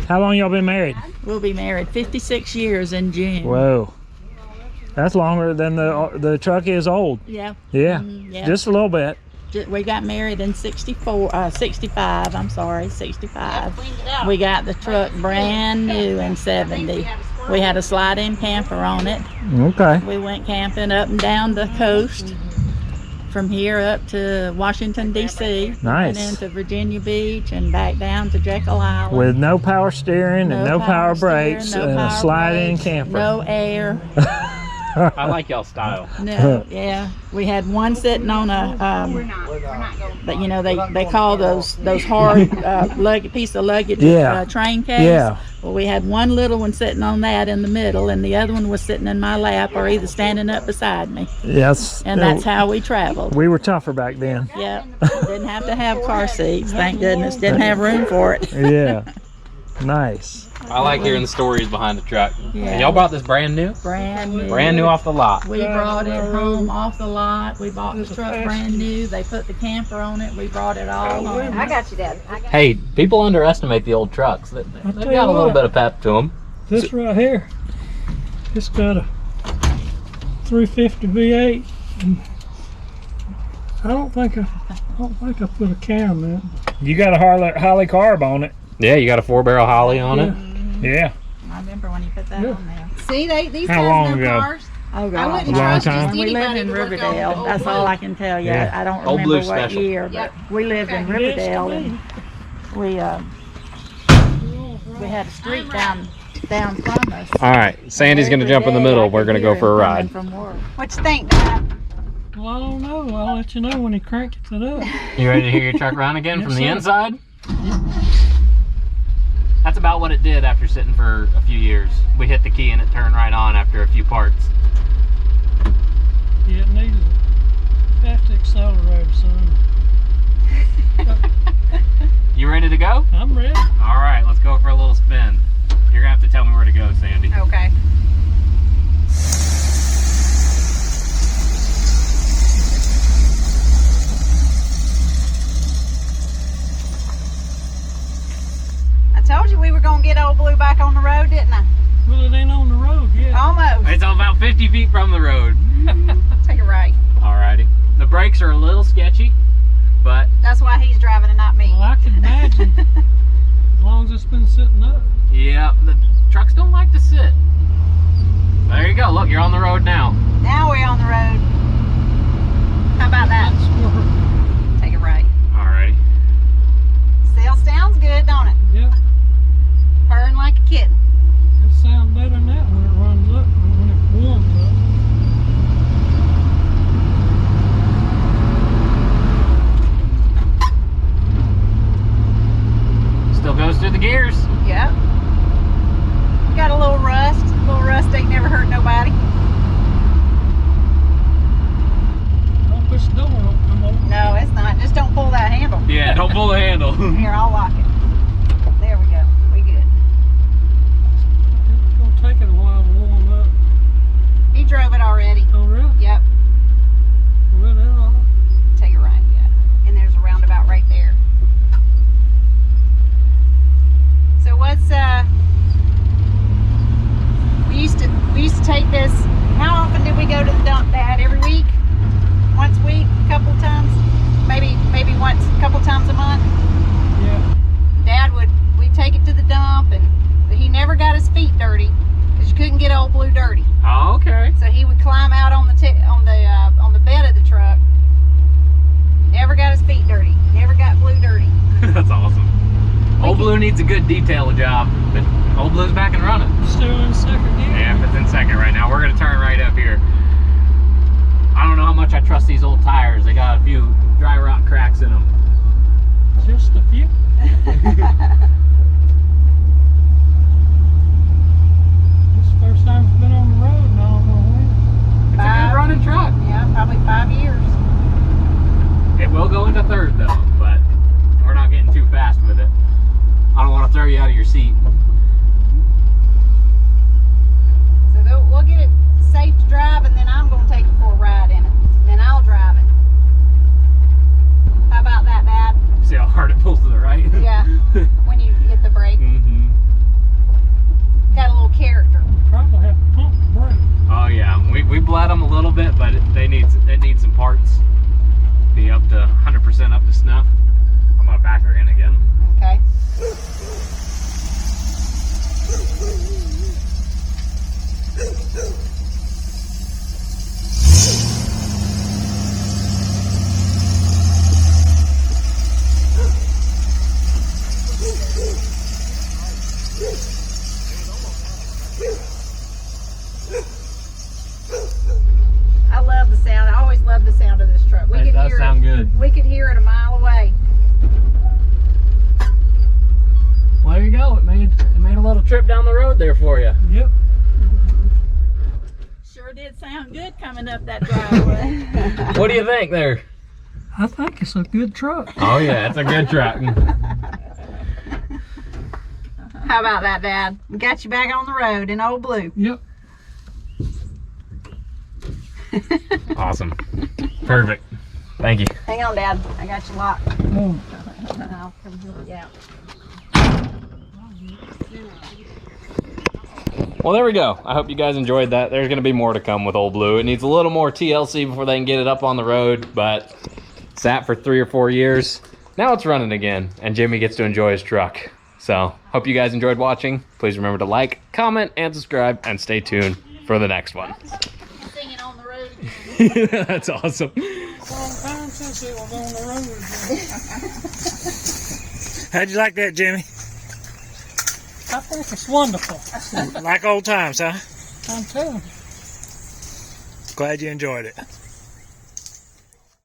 B: How long y'all been married?
G: We'll be married 56 years in June.
B: Whoa, that's longer than the truck is old.
G: Yeah.
B: Yeah,
G: Yeah.
B: just a little bit.
G: We got married in 65, I'm sorry, 65.
E: Cleaned it out.
G: We got the truck brand new in 70. We had a slide-in camper on it.
B: Okay.
G: We went camping up and down the coast from here up to Washington, D.C.
B: Nice.
G: And into Virginia Beach and back down to Jekyll Island.
B: With no power steering and no power
G: steering,
B: brakes
G: no
B: and a
G: power
B: slide-in
G: brakes,
B: camper.
G: No air.
A: I like y'all style.
G: No, yeah. We had one sitting on a,
E: We're not going.
G: but you know they call those hard piece of luggage
B: Yeah.
G: train case.
B: Yeah.
G: Well, we had one little one sitting on that in the middle, and the other one was sitting in my lap or either standing up beside me,
B: Yes.
G: and that's how we traveled.
B: We were tougher back then.
G: Yep. Didn't have to have car seats. Thank goodness. Didn't have room for it.
B: Yeah. Nice.
A: I like hearing the stories behind the truck.
G: Yeah.
A: And y'all bought this brand new?
G: Brand new.
A: Brand new off the lot.
G: We brought it home off the lot. We bought the truck brand new. They put the camper on it. We brought it all home.
E: I got you, Dad.
A: Hey, people underestimate the old trucks. They've
F: tell
A: got
F: you
A: a little
F: what.
A: bit of pep to them.
F: This right here, it's got a 350 V8. And I don't think I put a cam in it.
B: You got a Holly carb on it.
A: Yeah, you got a 4-barrel Holly on it.
B: Yeah.
G: I remember when you put that
F: Yeah.
G: on there.
E: See, these
B: How
E: guys
B: long
E: know
B: ago?
E: cars.
G: Oh,
E: I
G: God.
E: wouldn't
B: Long
E: trust
B: time.
E: just
G: We lived
E: anybody
G: in
E: to work on
G: Riverdale.
E: Old
G: That's
E: Blue.
G: all I can tell you.
B: Yeah.
G: I don't
A: Old
G: remember
A: Blue
G: what
A: special.
G: year, but
E: Yep.
G: we lived in
E: Okay.
G: Riverdale, and we had a street down down from us.
D: All right, Sandy's gonna jump in the middle. We're gonna go for a ride.
G: From work.
E: What you think, Dad?
F: Well, I don't know. I'll let you know when he cranks it up.
D: You ready to hear your truck run again from the
F: Yes, sir.
D: inside? That's about what it did after sitting for a few years. We hit the key and it turned right on after a few parts.
F: Yeah, it needs a fast accelerator, son.
D: You ready to go?
F: I'm ready.
D: All right, let's go for a little spin. You're gonna have to tell me where to go, Sandy.
E: Okay. I told you we were gonna get Old Blue back on the road, didn't I?
F: Well, it ain't on the road yet.
E: Almost.
D: It's about 50 feet from the road.
E: Take it right.
D: Alrighty. The brakes are a little sketchy, but
E: That's why he's driving and not me.
F: Well, I can imagine. As long as it's been sitting up.
D: yeah, the trucks don't like to sit. There you go. Look, you're on the road now.
E: Now we're on the road. How about that?
F: That's where,
E: Take it right.
D: Alrighty.
E: Still sounds good, don't it?
F: yeah,
E: Purring like a kitten.
F: it sounds better than that when it runs up and when it warms up.
D: Still goes through the gears.
E: Yep. Got a little rust. A little rust ain't never hurt nobody.
F: Don't push the door, don't come over.
E: No, it's not. Just don't pull that handle.
D: Yeah, don't pull the handle.
E: Here, I'll lock it. There we go. We good.
F: It's gonna take it a while to warm up.
E: He drove it already.
F: Oh, really?
E: Yep.
F: Well, that's all.
E: Take it right. Yeah. And there's a roundabout right there. So what's we used to take this. How often did we go to the dump, Dad? Every week? Once a week? A couple times? Maybe once, a couple times a month?
F: Yeah.
E: Dad we'd take it to the dump, but he never got his feet dirty because you couldn't get Old Blue dirty.
D: Oh, okay.
E: So he would climb out on the bed of the truck. Never got his feet dirty. Never got Blue dirty.
D: That's awesome. Old Blue needs a good detail job, but Old Blue's back and running.
F: Still in second gear.
D: Yeah, it's in second right now. We're gonna turn right up here. I don't know how much I trust these old tires. They got a few dry rot cracks in them.
F: Just a few. This is the first time it's been on the road and I don't know when.
D: It's a good running truck.
E: Yeah, probably 5 years.
D: It will go into third though, but we're not getting too fast with it. I don't want to throw you out of your seat.
E: So we'll get it safe to drive, and then I'm going to take it for a ride in it. Then I'll drive it. How about that, Dad?
D: See how hard it pulls to the right?
E: Yeah, when you hit the brake.
D: Mm-hmm.
E: Got a little character.
F: Probably have to pump the brake.
D: Oh yeah, we bled them a little bit, but it needs some parts. Be up to 100% up to snuff. I'm gonna back her in again.
E: Okay. I love the sound. I always love the sound of this truck.
D: It does sound good.
E: We could hear it a mile away.
D: Well, there you go. It made a little trip down the road there for you.
F: Yep.
G: Sure did sound good coming up that driveway.
D: What do you think there?
F: I think it's a good truck.
D: Oh yeah, it's a good truck.
E: How about that, Dad? We got you back on the road in Old Blue.
F: Yep.
D: Awesome. Perfect. Thank you.
E: Hang on, Dad. I got you locked.
F: Oh,
E: I'll come help you out.
D: Well, there we go. I hope you guys enjoyed that. There's going to be more to come with Old Blue. It needs a little more TLC before they can get it up on the road, but sat for 3 or 4 years. Now it's running again, and Jimmy gets to enjoy his truck. So, hope you guys enjoyed watching. Please remember to like, comment, and subscribe, and stay tuned for the next one.
E: Singing on the road.
D: That's awesome.
F: long time since it was on the road again.
B: How'd you like that, Jimmy?
F: I think it's wonderful.
B: Like old times, huh?
F: I'm telling you.
B: Glad you enjoyed it.